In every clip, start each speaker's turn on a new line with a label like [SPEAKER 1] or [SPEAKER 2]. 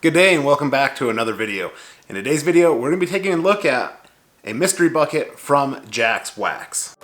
[SPEAKER 1] Good day and welcome back to another video. In today's video, we're going to be taking a look at a mystery bucket from Jack's Wax.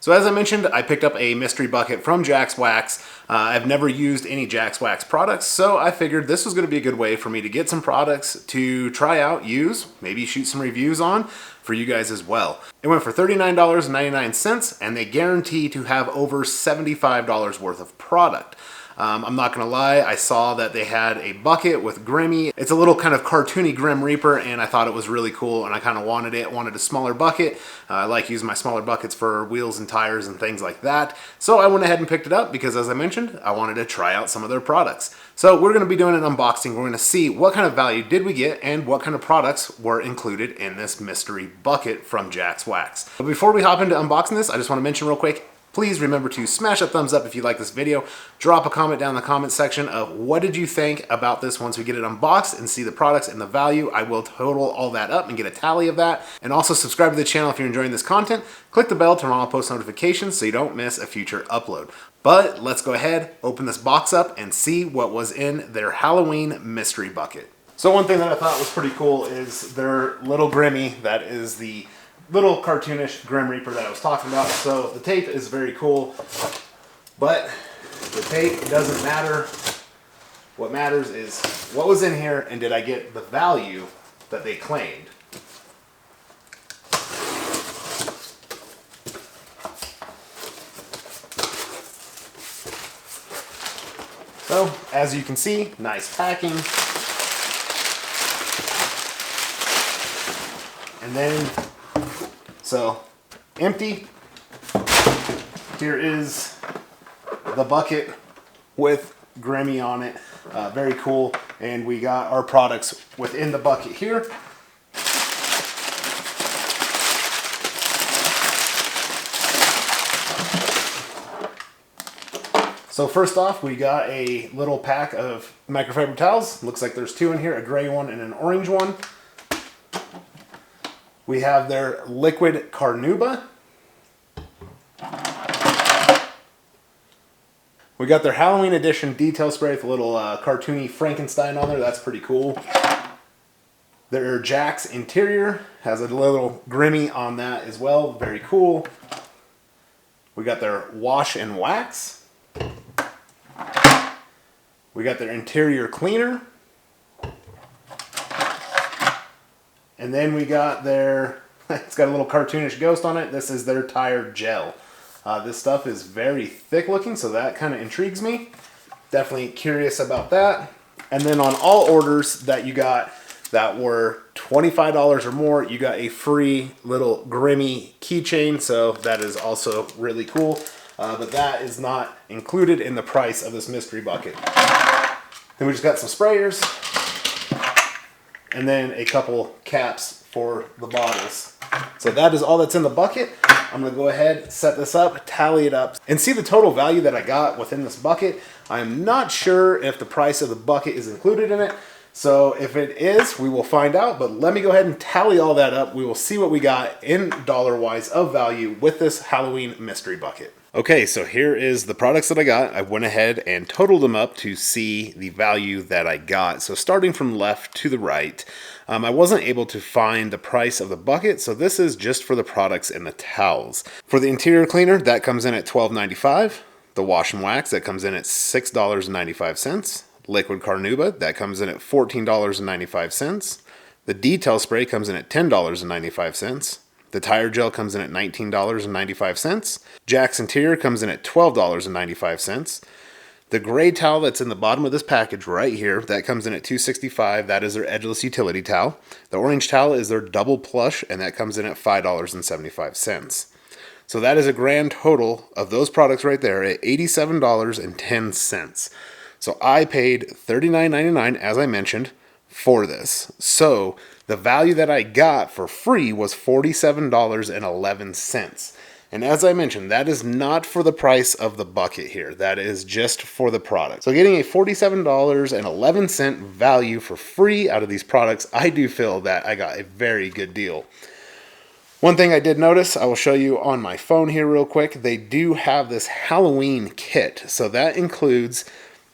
[SPEAKER 1] So as I mentioned, I picked up a mystery bucket from Jack's Wax. I've never used any Jack's Wax products, so I figured this was going to be a good way for me to get some products to try out, use, maybe shoot some reviews on for you guys as well. It went for $39.99 and they guarantee to have over $75 worth of product. I'm not gonna lie, I saw that they had a bucket with Grimmy. It's a little kind of cartoony Grim Reaper and I thought it was really cool and I kind of wanted it, wanted a smaller bucket. I like using my smaller buckets for wheels and tires and things like that. So I went ahead and picked it up because as I mentioned, I wanted to try out some of their products. So we're gonna be doing an unboxing. We're gonna see what kind of value did we get and what kind of products were included in this mystery bucket from Jack's Wax. But before we hop into unboxing this, I just wanna mention real quick, please remember to smash a thumbs up if you like this video. Drop a comment down in the comment section of what did you think about this once we get it unboxed and see the products and the value. I will total all that up and get a tally of that. And also subscribe to the channel if you're enjoying this content. Click the bell to turn on all post notifications so you don't miss a future upload. But let's go ahead, open this box up and see what was in their Halloween mystery bucket. So one thing that I thought was pretty cool is their little Grimmy, that is the little cartoonish Grim Reaper that I was talking about. So the tape is very cool, but the tape doesn't matter. What matters is what was in here and did I get the value that they claimed. So as you can see, nice packing. And then so, empty. Here is the bucket with Grimmy on it. Very cool. And we got our products within the bucket here. So first off, we got a little pack of microfiber towels. Looks like there's two in here, a gray one and an orange one. We have their liquid carnauba. We got their Halloween edition detail spray with a little cartoony Frankenstein on there. That's pretty cool. Their Jack's interior has a little Grimmy on that as well. Very cool. We got their wash and wax. We got their interior cleaner. And then we got their, it's got a little cartoonish ghost on it. This is their tire gel. This stuff is very thick looking, so that kind of intrigues me. Definitely curious about that. And then on all orders that you got that were $25 or more, you got a free little Grimmy keychain. So that is also really cool. But that is not included in the price of this mystery bucket. Then we just got some sprayers. And then a couple caps for the bottles. So that is all that's in the bucket. I'm gonna go ahead, set this up, tally it up, and see the total value that I got within this bucket. I'm not sure if the price of the bucket is included in it. So if it is, we will find out, but let me go ahead and tally all that up. We will see what we got in dollar-wise of value with this Halloween mystery bucket. Okay, so here is the products that I got. I went ahead and totaled them up to see the value that I got. So starting from left to the right, I wasn't able to find the price of the bucket, so this is just for the products and the towels. For the interior cleaner, that comes in at $12.95. The wash and wax, that comes in at $6.95. Liquid carnauba, that comes in at $14.95. The detail spray comes in at $10.95. The tire gel comes in at $19.95. Jack's interior comes in at $12.95. The gray towel that's in the bottom of this package right here, that comes in at $2.65. That is their edgeless utility towel. The orange towel is their double plush, and that comes in at $5.75. So that is a grand total of those products right there at $87.10. So I paid $39.99, as I mentioned, for this. So The value that I got for free was $47.11. And as I mentioned, that is not for the price of the bucket here. That is just for the product. So getting a $47.11 value for free out of these products, I do feel that I got a very good deal. One thing I did notice, I will show you on my phone here real quick, they do have this Halloween kit. So that includes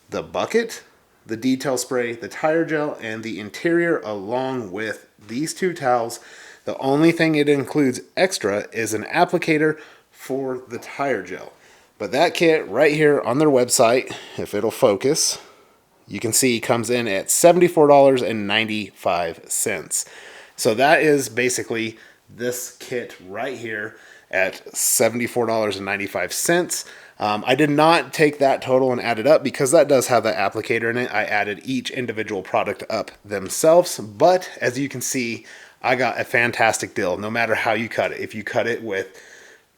[SPEAKER 1] the bucket, the detail spray, the tire gel, and the interior along with these 2 towels. The only thing it includes extra is an applicator for the tire gel. But that kit right here on their website, if it'll focus, you can see comes in at $74.95. So that is basically this kit right here at $74.95. I did not take that total and add it up because that does have that applicator in it. I added each individual product up themselves, but as you can see, I got a fantastic deal no matter how you cut it. If you cut it with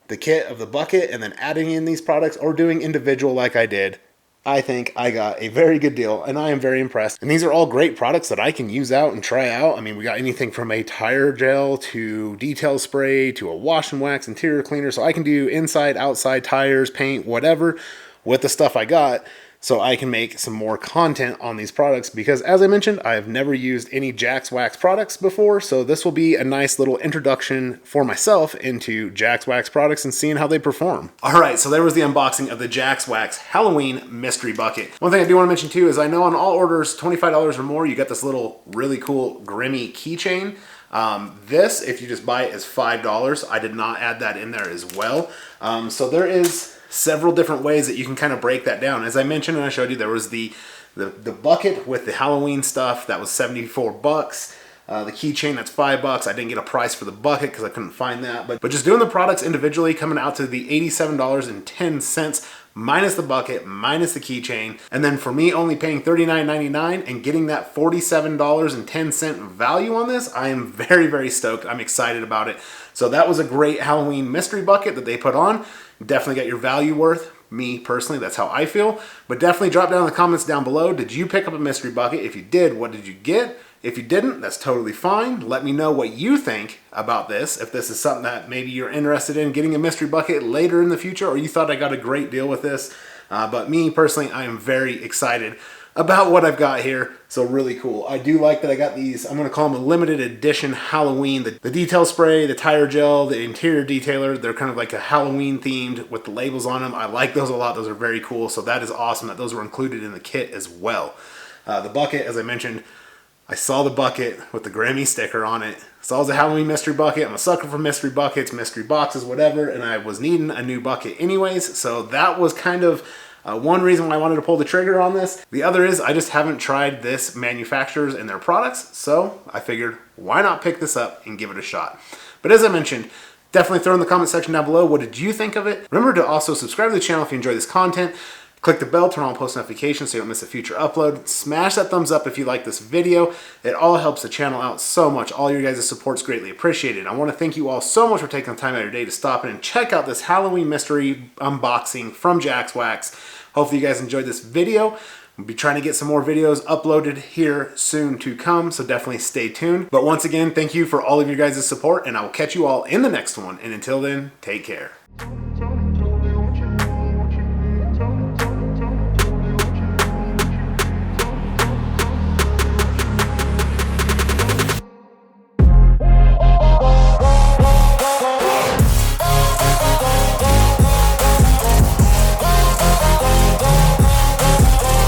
[SPEAKER 1] the kit of the bucket and then adding in these products or doing individual like I did, I think I got a very good deal and I am very impressed. And these are all great products that I can use out and try out. I mean, we got anything from a tire gel to detail spray to a wash and wax interior cleaner. So I can do inside, outside tires, paint, whatever with the stuff I got. So I can make some more content on these products because as I mentioned, I have never used any Jax Wax products before. So this will be a nice little introduction for myself into Jax Wax products and seeing how they perform. All right, so there was the unboxing of the Jax Wax Halloween Mystery Bucket. One thing I do want to mention too is I know on all orders, $25 or more, you get this little really cool Grimmy keychain. This, if you just buy it, is $5. I did not add that in there as well. So there is several different ways that you can kind of break that down. As I mentioned and I showed you, there was the bucket with the Halloween stuff that was 74 bucks. The keychain, that's $5. I didn't get a price for the bucket because I couldn't find that. But just doing the products individually, coming out to the $87.10 minus the bucket, minus the keychain. And then for me only paying $39.99 and getting that $47.10 value on this, I am very, very stoked. I'm excited about it. So that was a great Halloween mystery bucket that they put on. Definitely got your value worth. Me personally, that's how I feel. But definitely drop down in the comments down below. Did you pick up a mystery bucket? If you did, what did you get? If you didn't, that's totally fine. Let me know what you think about this. If this is something that maybe you're interested in getting a mystery bucket later in the future, or you thought I got a great deal with this. But me personally, I am very excited about what I've got here. So really cool. I do like that I got these, I'm going to call them a limited edition Halloween. The detail spray, the tire gel, the interior detailer, they're kind of like a Halloween themed with the labels on them. I like those a lot. Those are very cool. So that is awesome that those were included in the kit as well. The bucket, as I mentioned, I saw the bucket with the Grammy sticker on it. So it was a Halloween mystery bucket. I'm a sucker for mystery buckets, mystery boxes, whatever. And I was needing a new bucket anyways. So that was kind of one reason why I wanted to pull the trigger on this. The other is I just haven't tried this manufacturers and their products. So I figured why not pick this up and give it a shot. But as I mentioned, definitely throw in the comment section down below. What did you think of it? Remember to also subscribe to the channel if you enjoy this content. Click the bell, turn on post notifications so you don't miss a future upload. Smash that thumbs up if you like this video. It all helps the channel out so much. All your guys' support is greatly appreciated. I want to thank you all so much for taking the time out of your day to stop in and check out this Halloween mystery unboxing from Jax Wax. Hopefully you guys enjoyed this video. We'll be trying to get some more videos uploaded here soon to come, so definitely stay tuned. But once again, thank you for all of your guys' support, and I will catch you all in the next one. And until then, take care.